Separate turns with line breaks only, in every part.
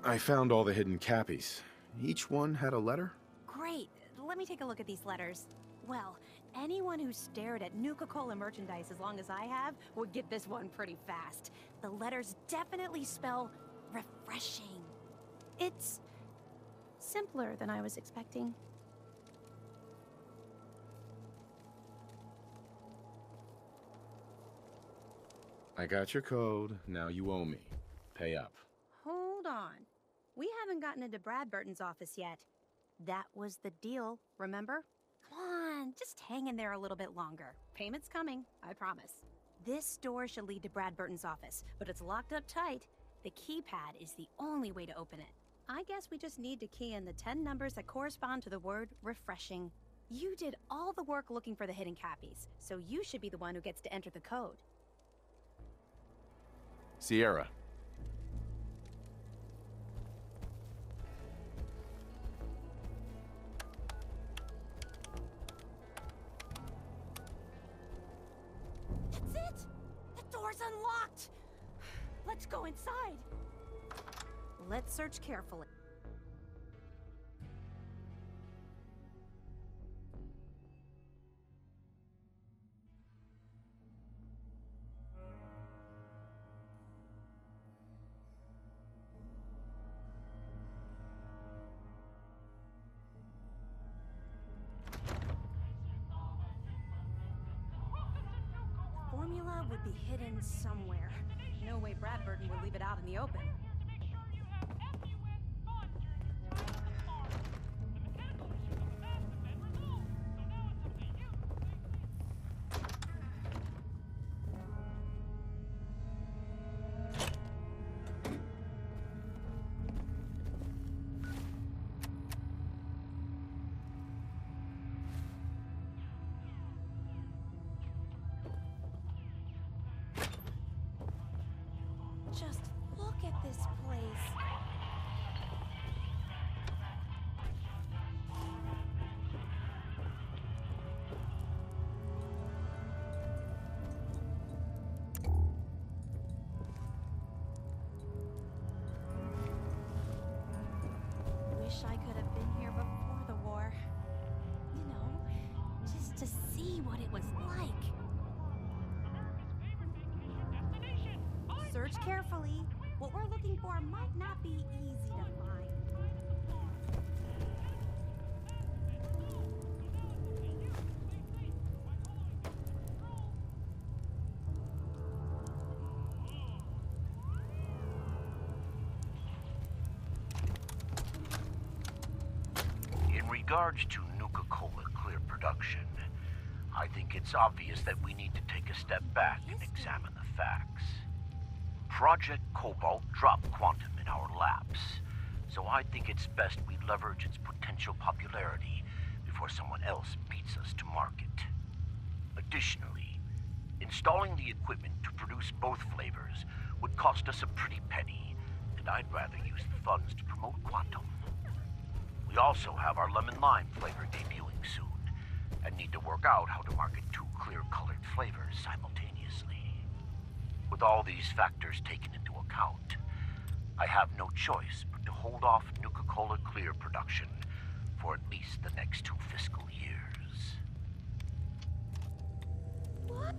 I found all the hidden cappies. Each one had a letter?
Great. Let me take a look at these letters. Well, anyone who stared at Nuka-COLA merchandise as long as I have would get this one pretty fast. The letters definitely spell refreshing. It's simpler than I was expecting.
I got your code. Now you owe me. Pay up.
Hold on. We haven't gotten into Brad Burton's office yet. That was the deal, remember? Come on, just hang in there a little bit longer. Payment's coming, I promise. This door should lead to Brad Burton's office, but it's locked up tight. The keypad is the only way to open it. I guess we just need to key in the 10 numbers that correspond to the word refreshing. You did all the work looking for the hidden cappies, so you should be the one who gets to enter the code.
Sierra.
That's it! The door's unlocked! Let's go inside. Let's search carefully. Formula would be hidden somewhere. No way Brad Burton would leave it out in the open. Just look at this place. Wish I could have been here before the war. You know, just to see what it was like. Search carefully. What we're looking for might not be easy to find.
In regards to Nuka-Cola Clear production, I think it's obvious that we need to take a step back and examine the facts. Project Cobalt dropped Quantum in our laps, so I think it's best we leverage its potential popularity before someone else beats us to market. Additionally, installing the equipment to produce both flavors would cost us a pretty penny, and I'd rather use the funds to promote Quantum. We also have our lemon lime flavor debuting soon, and need to work out how to market two clear-colored flavors simultaneously. With all these factors taken into account, I have no choice but to hold off Nuka-Cola Clear production for at least the next 2 fiscal years.
What?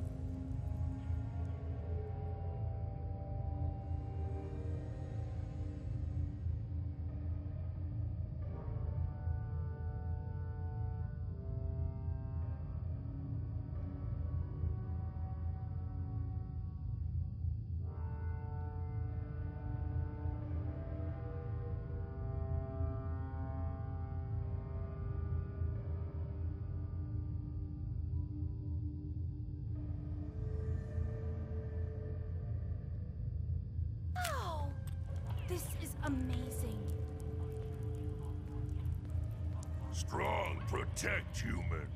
Wow! This is amazing.
Strong, protect human.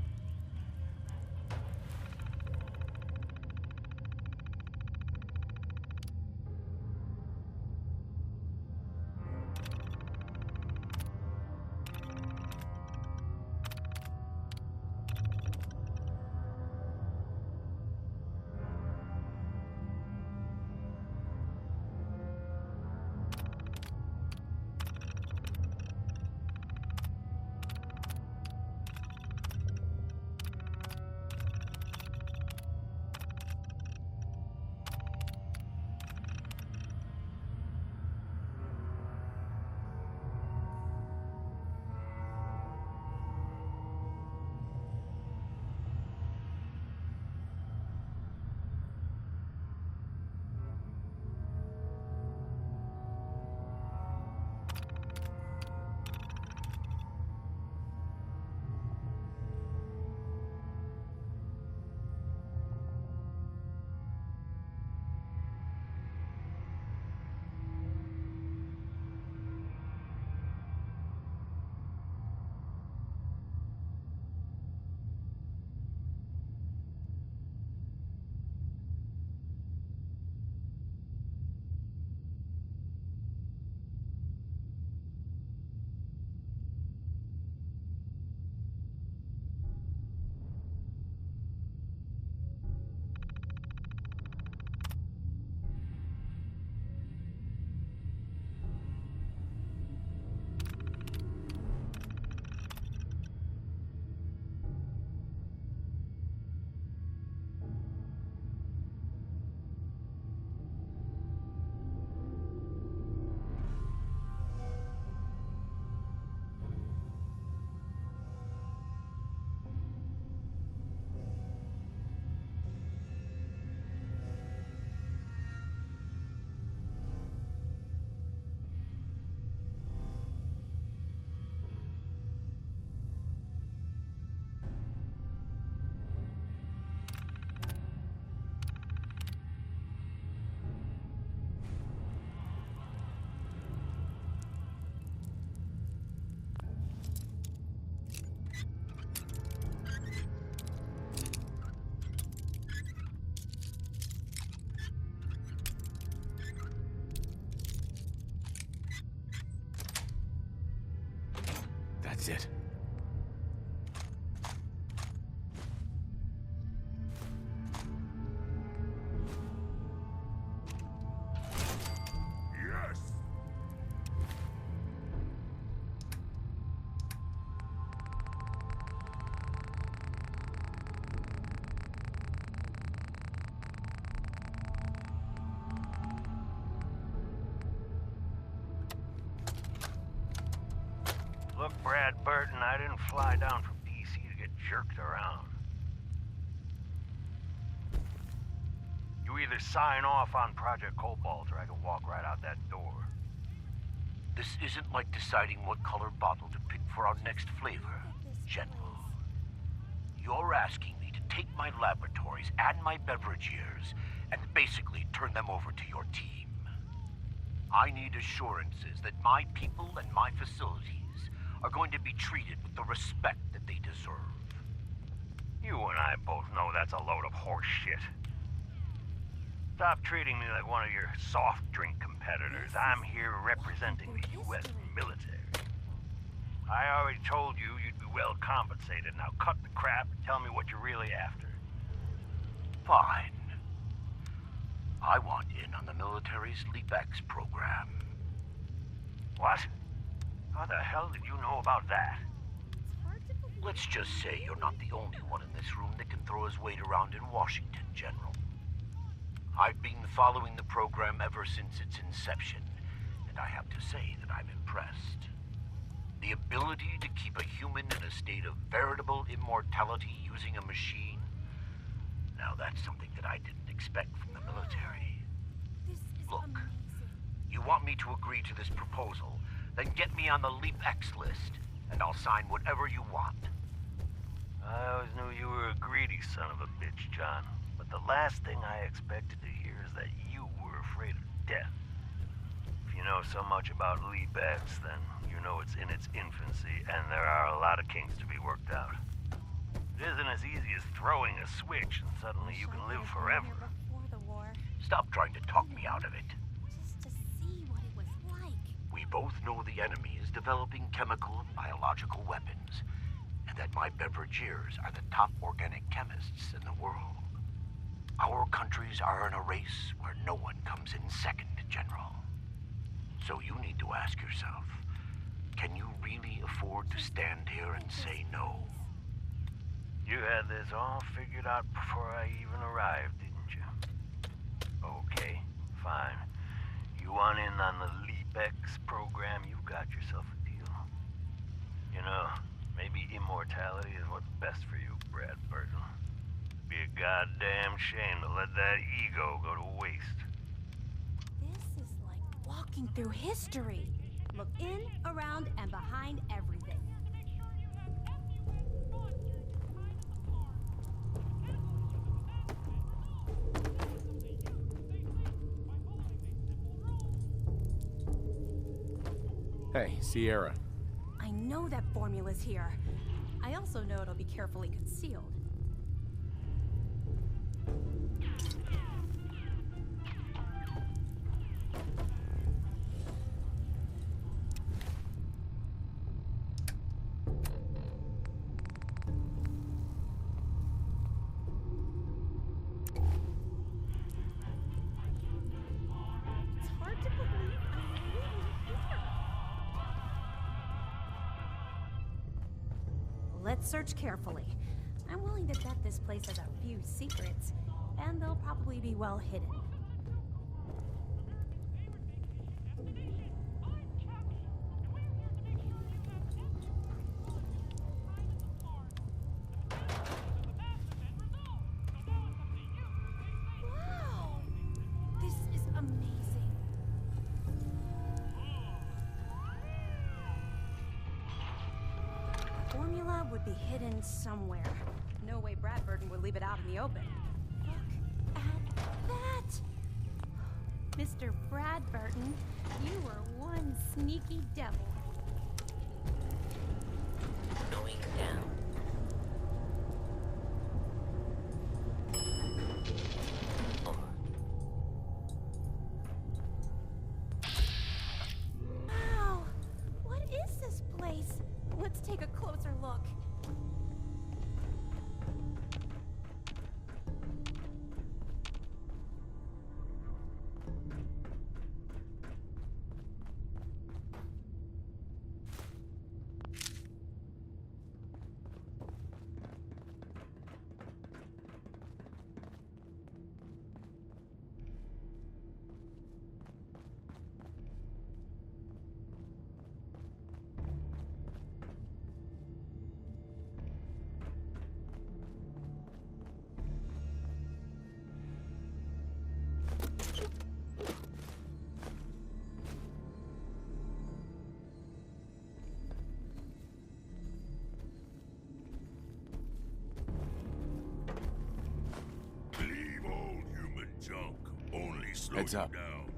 it.
Yes!
Look, Brad Burton, I didn't fly down from DC to get jerked around. You either sign off on Project Cobalt or I can walk right out that door. This isn't like deciding what color bottle to pick for our next flavor, General. You're asking me to take my laboratories and my beverage years and basically turn them over to your team. I need assurances that my people and my facilities are going to be treated with the respect that they deserve. You and I both know that's a load of horse shit. Stop treating me like one of your soft drink competitors. I'm here representing the U.S. military. I already told you you'd be well compensated. Now cut the crap and tell me what you're really after. Fine. I want in on the military's LEAP-X program. What? How the hell did you know about that? Let's just say you're not the only one in this room that can throw his weight around in Washington, General. I've been following the program ever since its inception, and I have to say that I'm impressed. The ability to keep a human in a state of veritable immortality using a machine, now that's something that I didn't expect from the military. Look, you want me to agree to this proposal, then get me on the LEAP-X list, and I'll sign whatever you want. I always knew you were a greedy son of a bitch, John. But the last thing I expected to hear is that you were afraid of death. If you know so much about LEAP-X, then you know it's in its infancy, and there are a lot of kinks to be worked out. It isn't as easy as throwing a switch and suddenly you can live forever. Stop trying to talk me out of it.
Just to see what it was like.
We both know the enemy is developing chemical and biological weapons, and that my beverageers are the top organic chemists in the world. Our countries are in a race where no one comes in second, General. So you need to ask yourself, can you really afford to stand here and say no? You had this all figured out before I even arrived, didn't you? Okay, fine. You want in on the LEAP-X program, you've got yourself a deal. You know, maybe immortality is what's best for you, Brad Burton. Be a goddamn shame to let that ego go to waste.
This is like walking through history. Look in, around, and behind everything.
Hey, Sierra.
I know that formula's here. I also know it'll be carefully concealed. It's hard to believe I'm really here. Let's search carefully. I'm willing to bet this place has a few secrets, and they'll probably be well hidden. Wow! This is amazing. The formula would be hidden somewhere. No way Brad Burton would leave it out in the open. Look at that! Mr. Brad Burton, you are one sneaky devil. Going down. Wow! What is this place? Let's take a
slow
Heads
you
up.
down.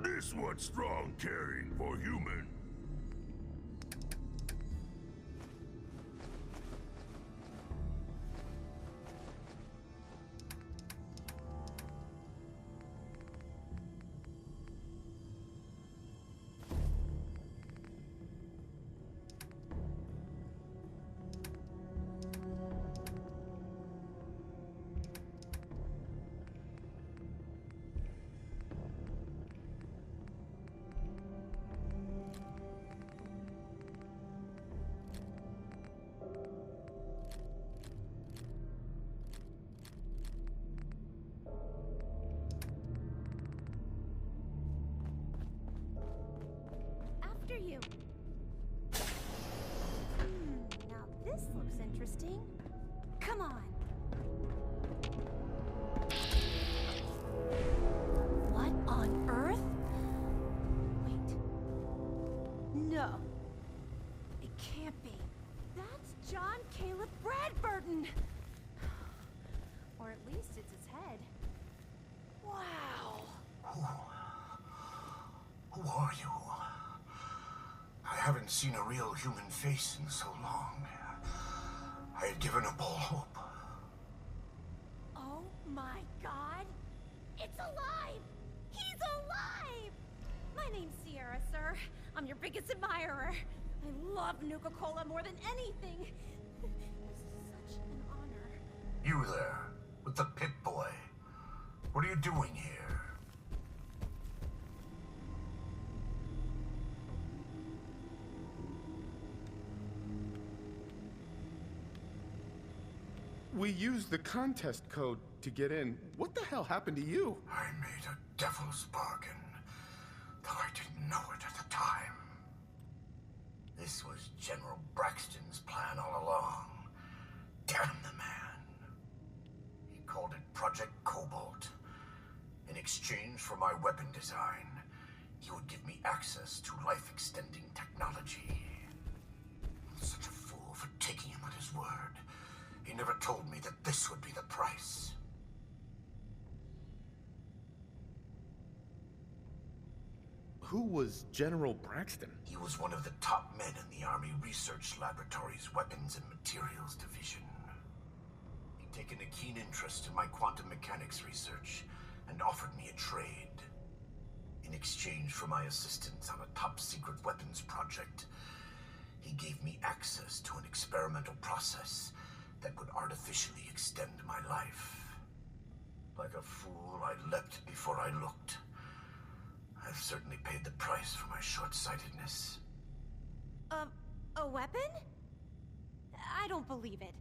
This what strong carrying for human.
After you. Now this looks interesting. Come on. What on earth? Wait. No. It can't be. That's John Caleb Bradburton. Or at least it's his head. Wow.
Who are you? I haven't seen a real human face in so long. I had given up all hope.
Oh my god! It's alive! He's alive! My name's Sierra, sir. I'm your biggest admirer. I love Nuka-COLA more than anything. It's such an honor.
You there, with the Pip-Boy. What are you doing here?
We used the contest code to get in. What the hell happened to you?
I made a devil's bargain, though I didn't know it at the time. This was General Braxton's plan all along. Damn the man. He called it Project Cobalt. In exchange for my weapon design, he would give me access to life-extending technology. I'm such a fool for taking him at his word. He never told me that this would be the price.
Who was General Braxton?
He was one of the top men in the Army Research Laboratory's Weapons and Materials Division. He'd taken a keen interest in my quantum mechanics research and offered me a trade. In exchange for my assistance on a top-secret weapons project, he gave me access to an experimental process that would artificially extend my life. Like a fool, I leapt before I looked. I've certainly paid the price for my short-sightedness.
A weapon? I don't believe it.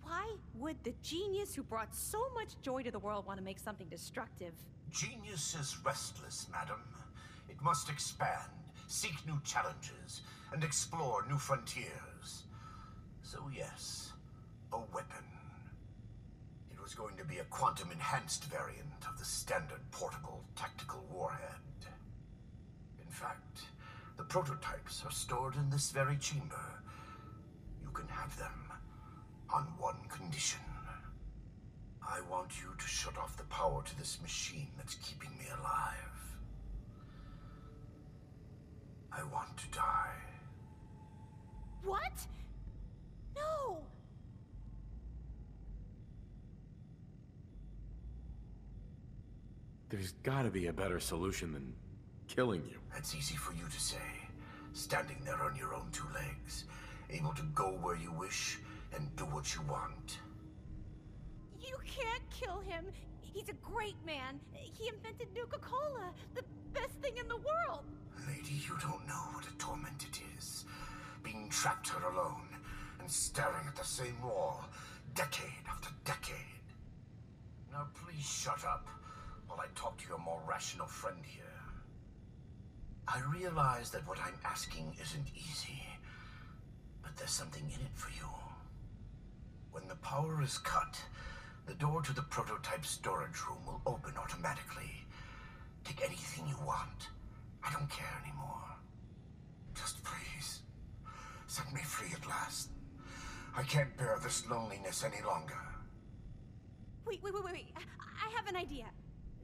Why would the genius who brought so much joy to the world want to make something destructive?
Genius is restless, madam. It must expand, seek new challenges, and explore new frontiers. So yes, a weapon. It was going to be a quantum-enhanced variant of the standard portable tactical warhead. In fact, the prototypes are stored in this very chamber. You can have them on one condition. I want you to shut off the power to this machine that's keeping me alive. I want to die.
What? No!
There's gotta be a better solution than killing you.
That's easy for you to say. Standing there on your own two legs, able to go where you wish and do what you want.
You can't kill him. He's a great man. He invented Nuka-COLA, the best thing in the world.
Lady, you don't know what a torment it is. Being trapped here alone and staring at the same wall, decade after decade. Now please shut up while I talk to your more rational friend here. I realize that what I'm asking isn't easy, but there's something in it for you. When the power is cut, the door to the prototype storage room will open automatically. Take anything you want. I don't care anymore. Just please, set me free at last. I can't bear this loneliness any longer.
Wait. I have an idea.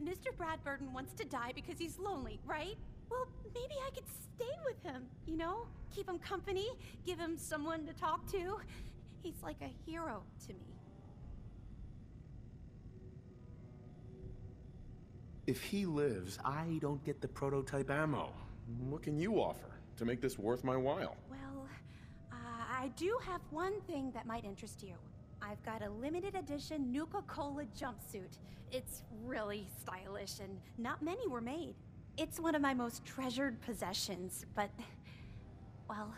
Mr. Bradburton wants to die because he's lonely, right? Well, maybe I could stay with him, you know? Keep him company, give him someone to talk to. He's like a hero to me.
If he lives, I don't get the prototype ammo. What can you offer to make this worth my while?
Well, I do have one thing that might interest you. I've got a limited edition NUKA-COLA jumpsuit. It's really stylish and not many were made. It's one of my most treasured possessions, but, well,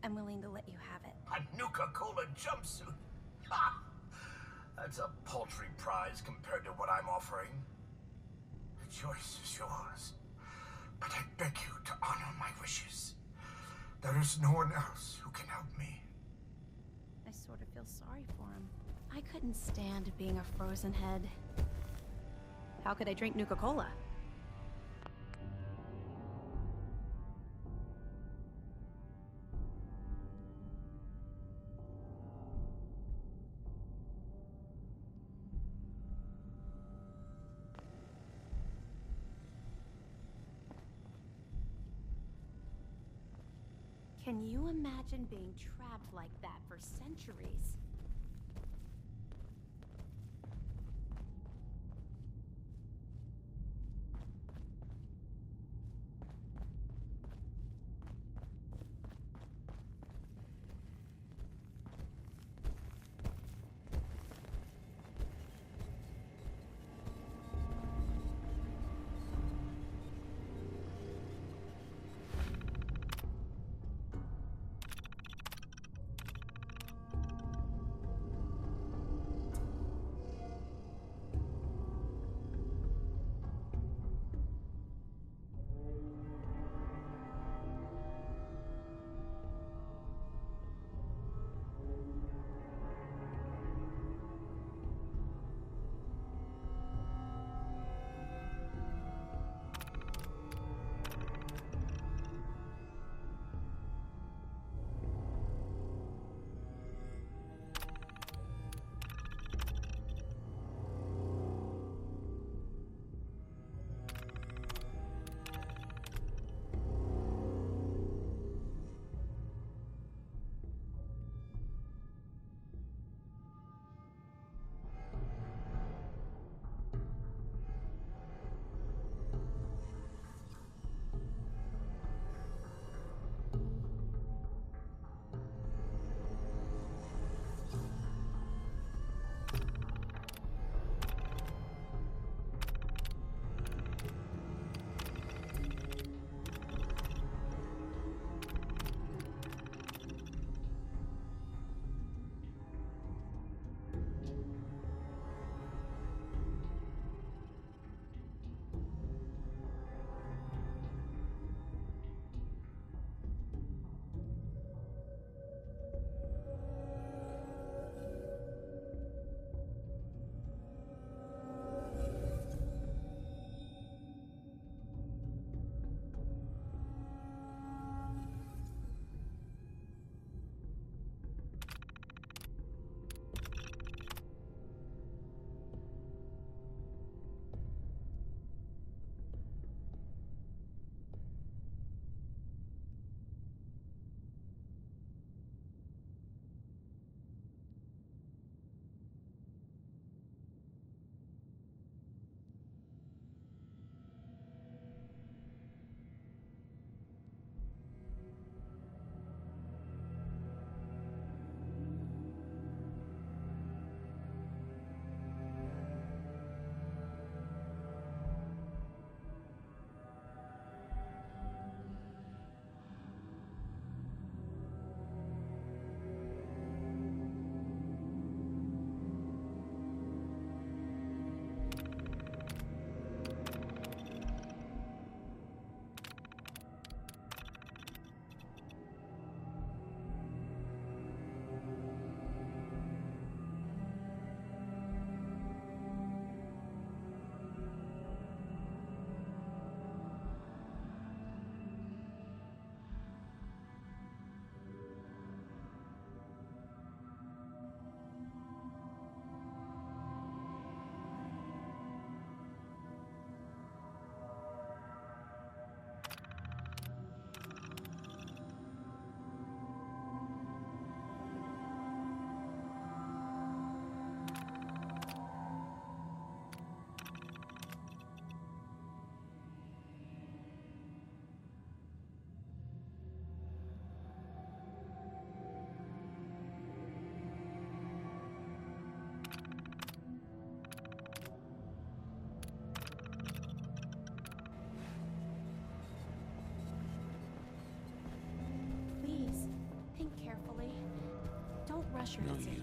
I'm willing to let you have it.
A Nuka-Cola jumpsuit? Ha! That's a paltry prize compared to what I'm offering. The choice is yours. But I beg you to honor my wishes. There is no one else who can help me.
I sort of feel sorry for him. I couldn't stand being a frozen head. How could I drink Nuka-Cola? Can you imagine being trapped like that for centuries?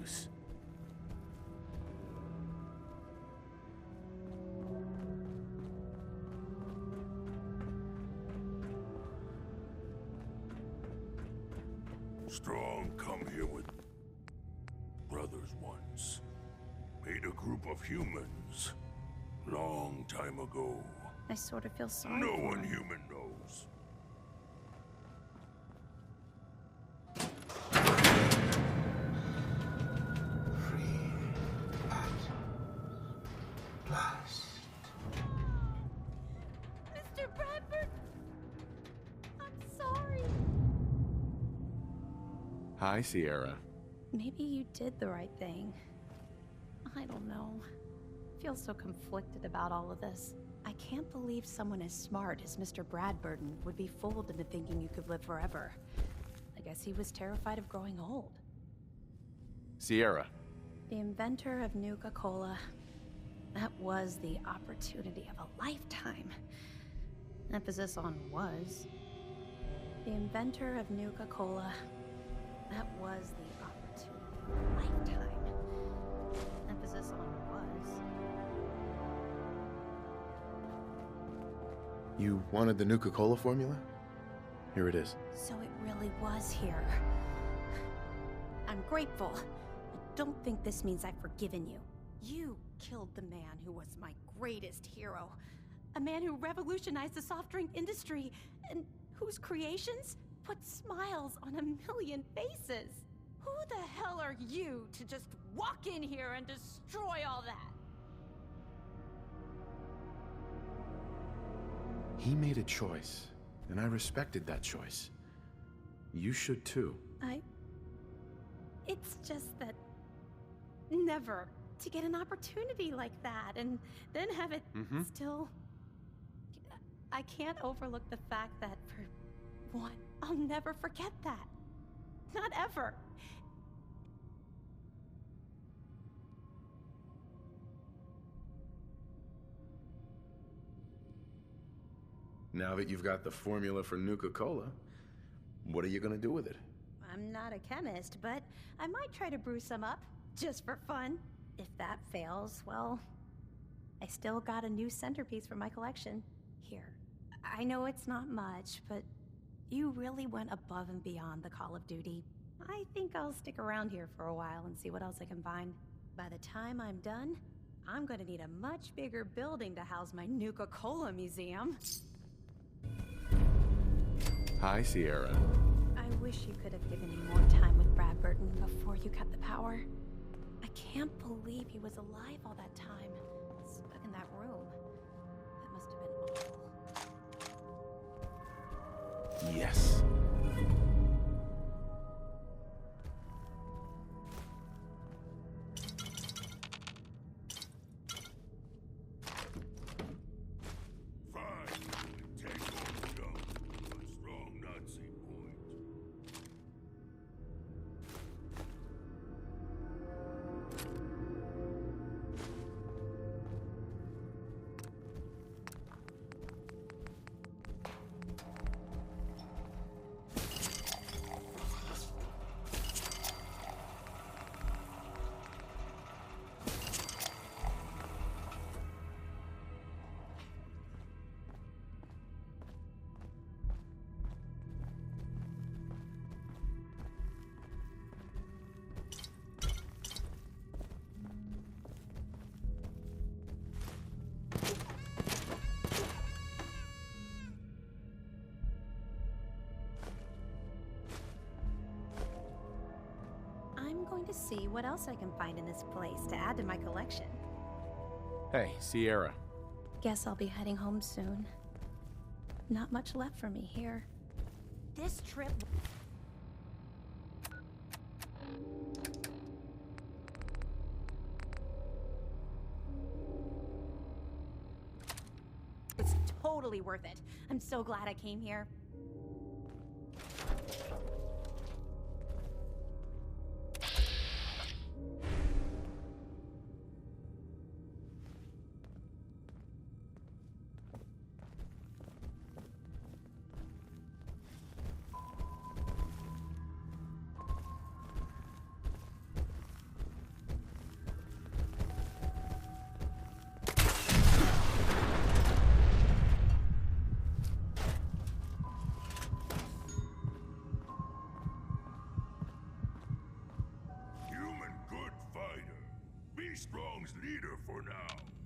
use.
Strong come here with brothers once. Made a group of humans. Long time ago.
I sort of feel sorry
No
for
one
him.
human knows.
Free at last.
Mr. Bradford! I'm sorry.
Hi, Sierra.
Maybe you did the right thing. I don't know. I feel so conflicted about all of this. I can't believe someone as smart as Mr. Bradburden would be fooled into thinking you could live forever. I guess he was terrified of growing old.
Sierra.
The inventor of Nuka-COLA. That was the opportunity of a lifetime. Emphasis on was. The inventor of Nuka-COla. That was the opportunity of a lifetime. Emphasis on was.
You wanted the Nuka-Cola formula? Here it is.
So it really was here. I'm grateful. But don't think this means I've forgiven you. You killed the man who was my greatest hero. A man who revolutionized the soft drink industry and whose creations put smiles on a million faces. Who the hell are you to just walk in here and destroy all that?
He made a choice, and I respected that choice. You should too.
It's just that... never to get an opportunity like that and then have it still... I can't overlook the fact that, for one, I'll never forget that. Not ever.
Now that you've got the formula for Nuka-Cola, what are you gonna do with it?
I'm not a chemist, but I might try to brew some up, just for fun. If that fails, well, I still got a new centerpiece for my collection. Here, I know it's not much, but you really went above and beyond the Call of Duty. I think I'll stick around here for a while and see what else I can find. By the time I'm done, I'm gonna need a much bigger building to house my Nuka-Cola museum.
Hi, Sierra.
I wish you could have given me more time with Bradburden before you cut the power. I can't believe he was alive all that time, stuck in that room. That must have been awful.
Yes.
Finally, take over down to a strong Nazi point.
I'm going to see what else I can find in this place to add to my collection.
Hey, Sierra.
Guess I'll be heading home soon. Not much left for me here. This trip... it's totally worth it. I'm so glad I came here.
Strong's leader for now.